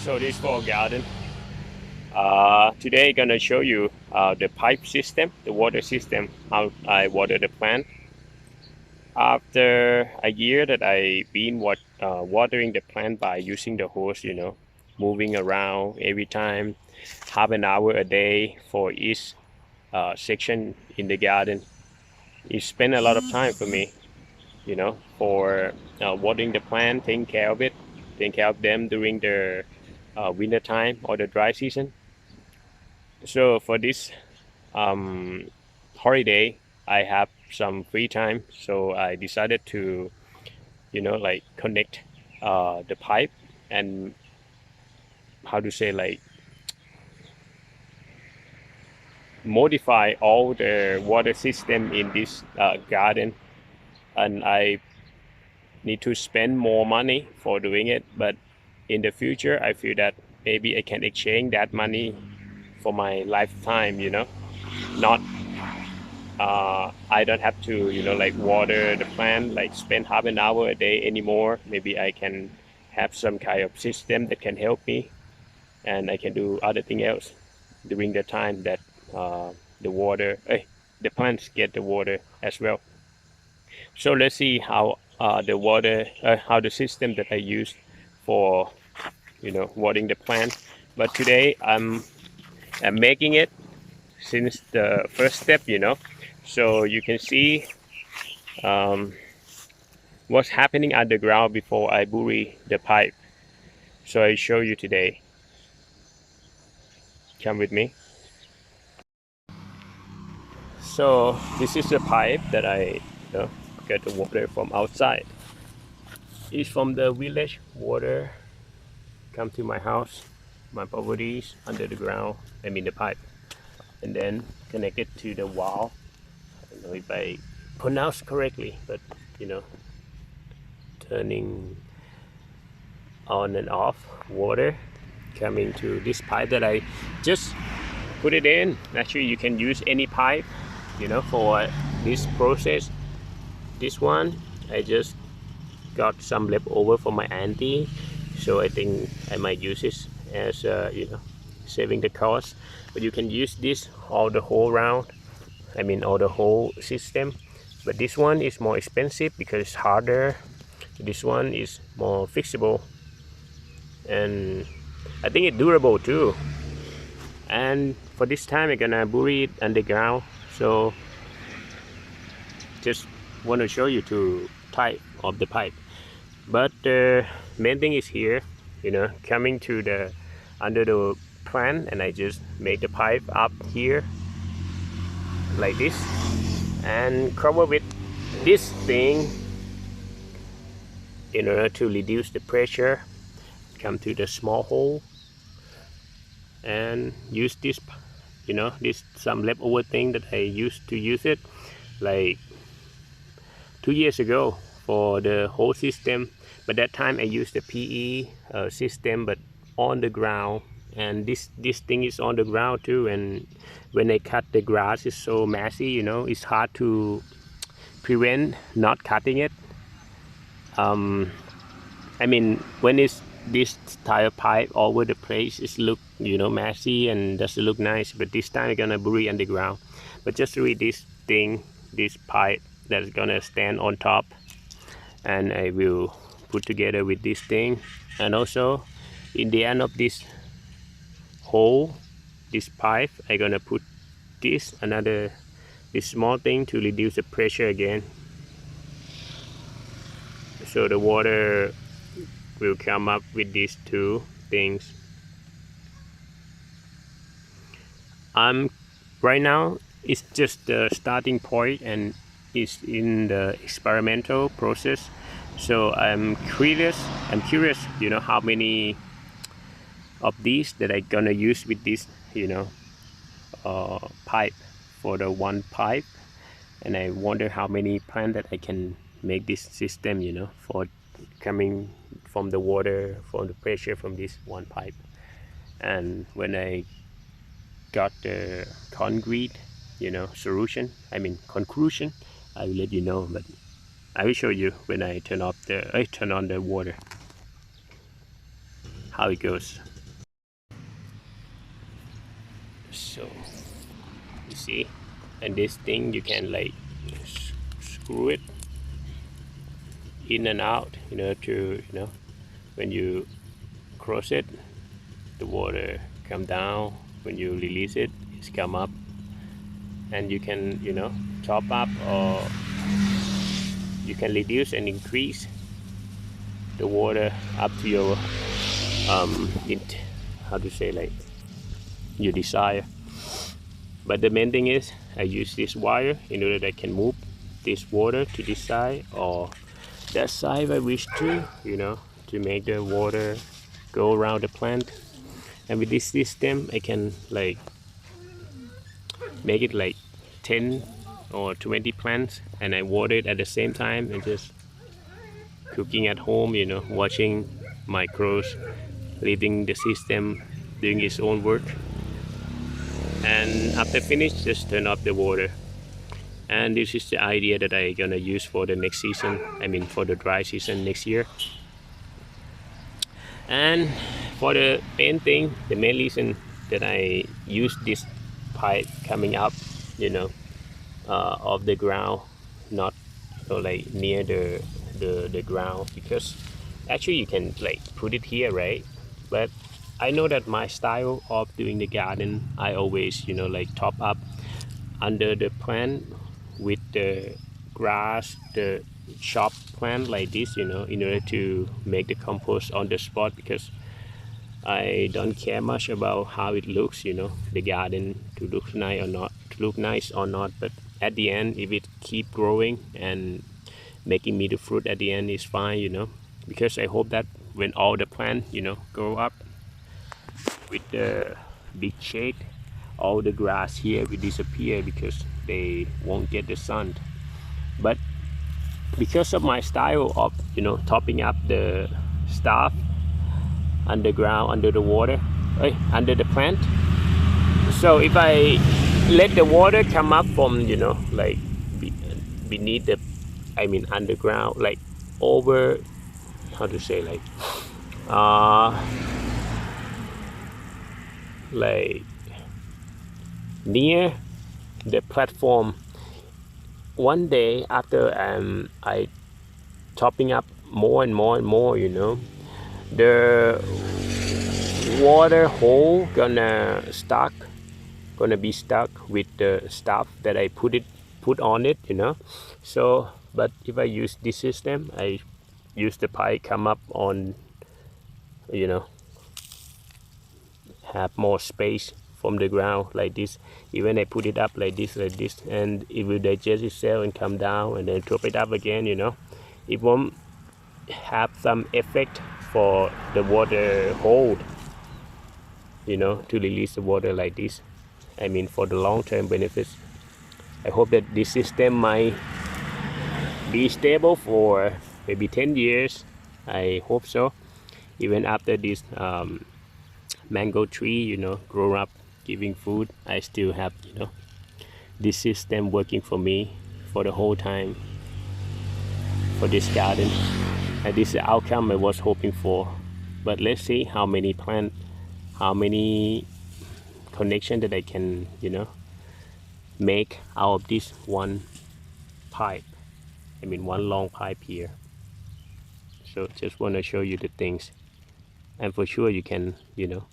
So this for garden. Today gonna show you the pipe system, the water system, how I water the plant. After a year that I been watering the plant by using the hose, moving around every time, half an hour a day for each section in the garden. It spent a lot of time for me, for watering the plant, taking care of it, taking care of them during the winter time or the dry season. So for this um, holiday, I have some free time, so I decided to, like connect the pipe and how to say like modify all the water system in this garden. And I need to spend more money for doing it, but in the future, I feel that maybe I can exchange that money for my lifetime. Not I don't have to like water the plant, like spend half an hour a day anymore. Maybe I can have some kind of system that can help me, and I can do other thing else during the time that the water the plants get the water as well. So let's see how how the system that I use for watering the plant. But today I'm making it since the first step, so you can see um, what's happening underground before I bury the pipe. So I show you today. Come with me. So this is the pipe that I get the water from outside. It's from the village water come to my house, my properties under the ground. I mean the pipe, and then connected to the wall. I don't know if I pronounce correctly, but turning on and off water coming to this pipe that I just put it in. Actually, you can use any pipe, for this process. This one I just got some leftover from my auntie, so I think I might use this as saving the cost. But you can use this all the whole round, I mean all the whole system. But this one is more expensive because it's harder. This one is more fixable, and I think it's durable too. And for this time I'm gonna bury it underground, so just want to show you two type of the pipe. But the main thing is here, coming to the under the plant, and I just make the pipe up here like this and cover with this thing in order to reduce the pressure. Come to the small hole and use this, this some leftover thing that I used to use it like 2 years ago for the whole system. But that time I used the PE system, but on the ground, and this thing is on the ground too. And when I cut the grass, it's so messy, it's hard to prevent not cutting it. I mean, when it's this tire pipe all over the place, it look messy and doesn't look nice. But this time I'm gonna bury underground. But just read this thing, this pipe that's gonna stand on top, and I will put together with this thing. And also in the end of this hole, this pipe, I'm gonna put this small thing to reduce the pressure again, so the water will come up with these two things. Right now it's just the starting point and it's in the experimental process. So I'm curious, how many of these that I'm gonna use with this, pipe for the one pipe. And I wonder how many plants that I can make this system, for coming from the water, from the pressure from this one pipe. And when I got the concrete, solution, I mean conclusion, I will let you know. But I will show you when I turn on the water how it goes. So you see, and this thing you can like screw it in and out, you know, to, you know, when you cross it, the water come down. When you release it, it's come up, and you can, you know, top up, or you can reduce and increase the water up to your how to say, like, your desire. But the main thing is I use this wire in order that I can move this water to this side or that side if I wish to, you know, to make the water go around the plant. And with this system I can like make it like 10 or 20 plants, and I water it at the same time, and just cooking at home, you know, watching my crows, leaving the system doing its own work. And after finish, just turn off the water. And this is the idea that I gonna use for the next season, I mean for the dry season next year. And for the main thing, the main reason that I use this pipe coming up, you know, off the ground, not, you know, like near the ground, because actually you can like put it here, right? But I know that my style of doing the garden, I always, you know, like top up under the plant with the grass, the shrub plant like this, you know, in order to make the compost on the spot, because I don't care much about how it looks, you know, the garden to look nice or not, but at the end, if it keep growing and making me the fruit at the end is fine, you know, because I hope that when all the plants, you know, grow up with the big shade, all the grass here will disappear because they won't get the sun. But because of my style of, you know, topping up the stuff underground, under the water, under the plant, so if I let the water come up from, you know, like beneath the, I mean underground, like over, how to say, like near the platform, one day after I topping up more and more and more, you know, the water hole gonna be stuck with the stuff that I put on it, you know. So but if I use this system, I use the pipe come up on, you know, have more space from the ground like this. Even I put it up like this, and it will digest itself and come down, and then drop it up again, you know. It won't have some effect for the water hold, you know, to release the water like this. I mean for the long-term benefits. I hope that this system might be stable for maybe 10 years. I hope so. Even after this mango tree, you know, grow up giving food, I still have, you know, this system working for me for the whole time for this garden. And this is the outcome I was hoping for. But let's see how many plant, how many connection that I can, you know, make out of this one pipe. I mean one long pipe here. So just want to show you the things. And for sure you can, you know,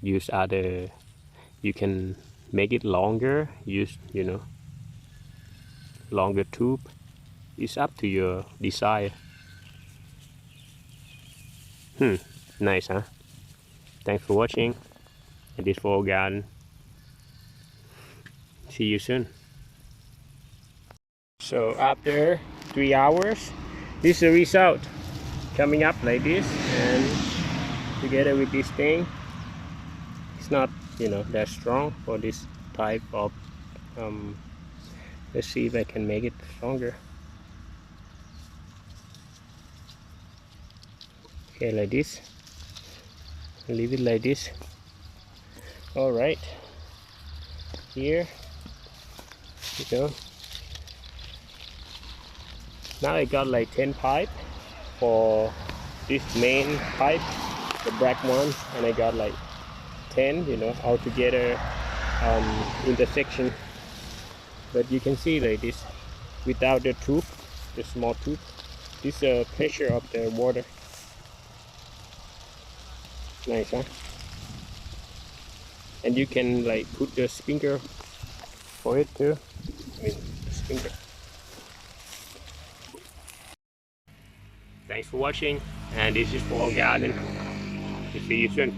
use other, you can make it longer, use, you know, longer tube. It's up to your desire. Nice, huh? Thanks for watching. And this for garden. See you soon. So after 3 hours, this is the result coming up like this, and together with this thing, it's not, you know, that strong for this type of let's see if I can make it stronger. Okay, like this, leave it like this. All right, here you go. Now I got like 10 pipe for this main pipe, the black one, and I got like 10, you know, altogether intersection, but you can see like this without the tube, the small tube. This pressure of the water. Nice, huh? And you can like put the sprinkler for it too. I mean, sprinkler. Thanks for watching, and this is for garden. See you soon.